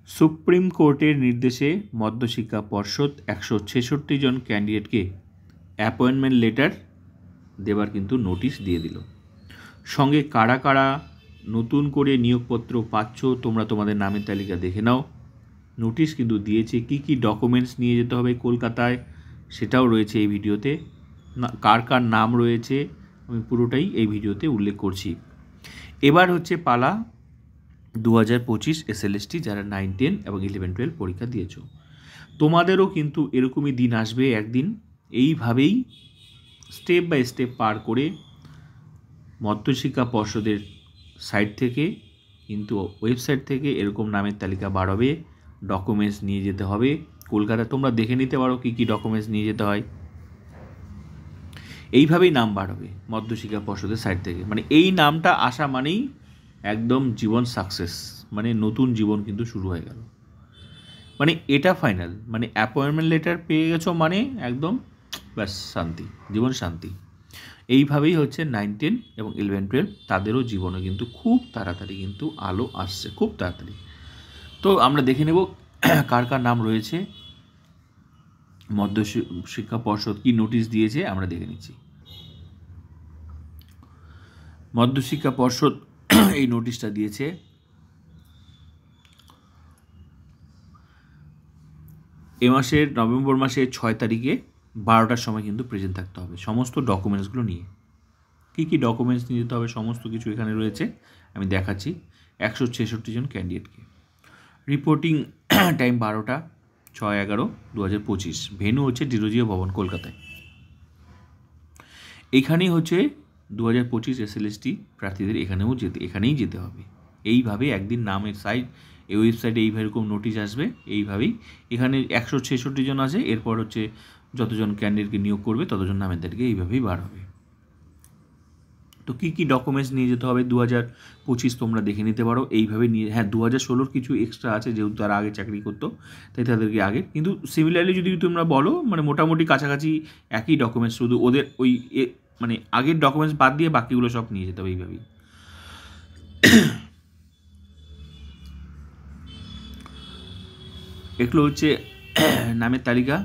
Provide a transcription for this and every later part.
Supreme কোর্টের নির্দেশে মধ্যশিক্ষা পর্ষদ 166 জন ক্যান্ডিডেটকে অ্যাপয়েন্টমেন্ট লেটার দেবার কিন্তু নোটিশ দিয়ে দিল। সঙ্গে কারা কারা নতুন করে নিয়োগপত্র পাচ্ছ তোমরা তোমাদের নামের তালিকা দেখে নাও। নোটিশ কিন্তু দিয়েছে, কি কি ডকুমেন্টস নিয়ে যেতে হবে কলকাতায় সেটাও রয়েছে এই ভিডিওতে। কার কার নাম রয়েছে আমি পুরোটাই এই ভিডিওতে উল্লেখ করছি। এবার হচ্ছে পালা 2025 SLST যারা 9, 10 এবং 11, 12 পরীক্ষা দিয়েছ। তোমাদেরও কিন্তু এরকমই দিন আসবে একদিন। এইভাবেই স্টেপ বাই স্টেপ পার করে মধ্যশিক্ষা পর্ষদের সাইট থেকে কিন্তু ওয়েবসাইট থেকে এরকম নামের তালিকা বার হবে। ডকুমেন্টস নিয়ে যেতে হবে কলকাতায়, তোমরা দেখে নিতে পারো কী কী ডকুমেন্টস নিয়ে যেতে হয়। এইভাবেই নাম বার হবে মধ্যশিক্ষা পর্ষদের সাইট থেকে। মানে এই নামটা আসা মানেই একদম জীবন সাকসেস, মানে নতুন জীবন কিন্তু শুরু হয়ে গেল। মানে এটা ফাইনাল, মানে অ্যাপয়েন্টমেন্ট লেটার পেয়ে গেছো মানে একদম ব্যাস শান্তি, জীবন শান্তি। এইভাবেই হচ্ছে 9, 10 এবং 11, 12 তাদেরও জীবনে কিন্তু খুব তাড়াতাড়ি কিন্তু আলো আসছে, খুব তাড়াতাড়ি। তো আমরা দেখে নেব কার কার নাম রয়েছে, মধ্যশিক্ষা পর্ষদ কি নোটিশ দিয়েছে আমরা দেখে নিচ্ছি। মধ্যশিক্ষা পর্ষদ এই নোটিশটা দিয়েছে এ মাসের নভেম্বর মাসের 6 তারিখে 12টার সময় কিন্তু প্রেজেন্ট থাকতে হবে সমস্ত ডকুমেন্টসগুলো নিয়ে। কী কী ডকুমেন্টস নিয়ে যেতে হবে সমস্ত কিছু এখানে রয়েছে, আমি দেখাচ্ছি। 166 জন ক্যান্ডিডেটকে। রিপোর্টিং টাইম 12টা 6/11/2025। ভেন্যু হচ্ছে ডিরোজিও ভবন কলকাতায়। এখানেই হচ্ছে 2025 SLST প্রার্থীদের এখানেই যেতে হবে। এইভাবে একদিন নামের সাইট এই ওয়েবসাইটে এইভাবে এরকম নোটিশ আসবে। এইভাবেই এখানে 166 জন আছে, এরপর হচ্ছে যতজন ক্যান্ডিডেটকে নিয়োগ করবে ততজন নামের তালিকা এইভাবেই বার হবে। তো কী কী ডকুমেন্টস নিয়ে যেতে হবে 2025 তোমরা দেখে নিতে পারো এইভাবে নিয়ে। হ্যাঁ, 2016 কিছু এক্সট্রা আছে যেহেতু তারা আগে চাকরি করতো তাই তাদেরকে আগে, কিন্তু সিমিলারলি যদি তোমরা বলো মানে মোটামুটি কাছাকাছি একই ডকুমেন্টস, শুধু ওদের ওই মানে আগের ডকুমেন্টস বাদ দিয়ে বাকিগুলো সব নিয়ে যেতে হবে এইভাবেই। এগুলো হচ্ছে নামের তালিকা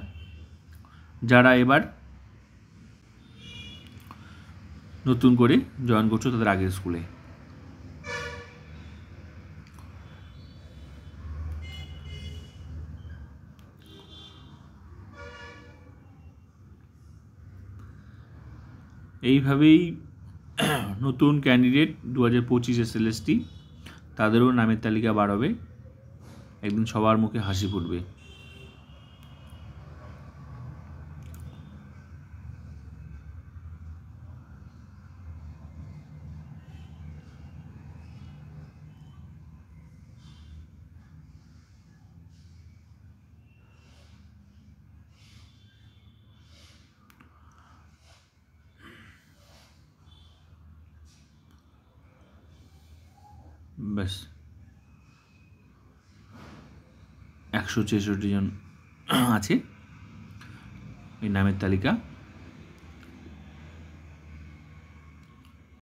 যারা এবার নতুন করে জয়েন করছো তাদের আগের স্কুলে। এইভাবেই নতুন ক্যান্ডিডেট 2025 SLST তাদেরও নামের তালিকা বার হবে। একদিন সবার মুখে হাসি ফুটবে। ব্যাস 166 জন আছে এই নামের তালিকা।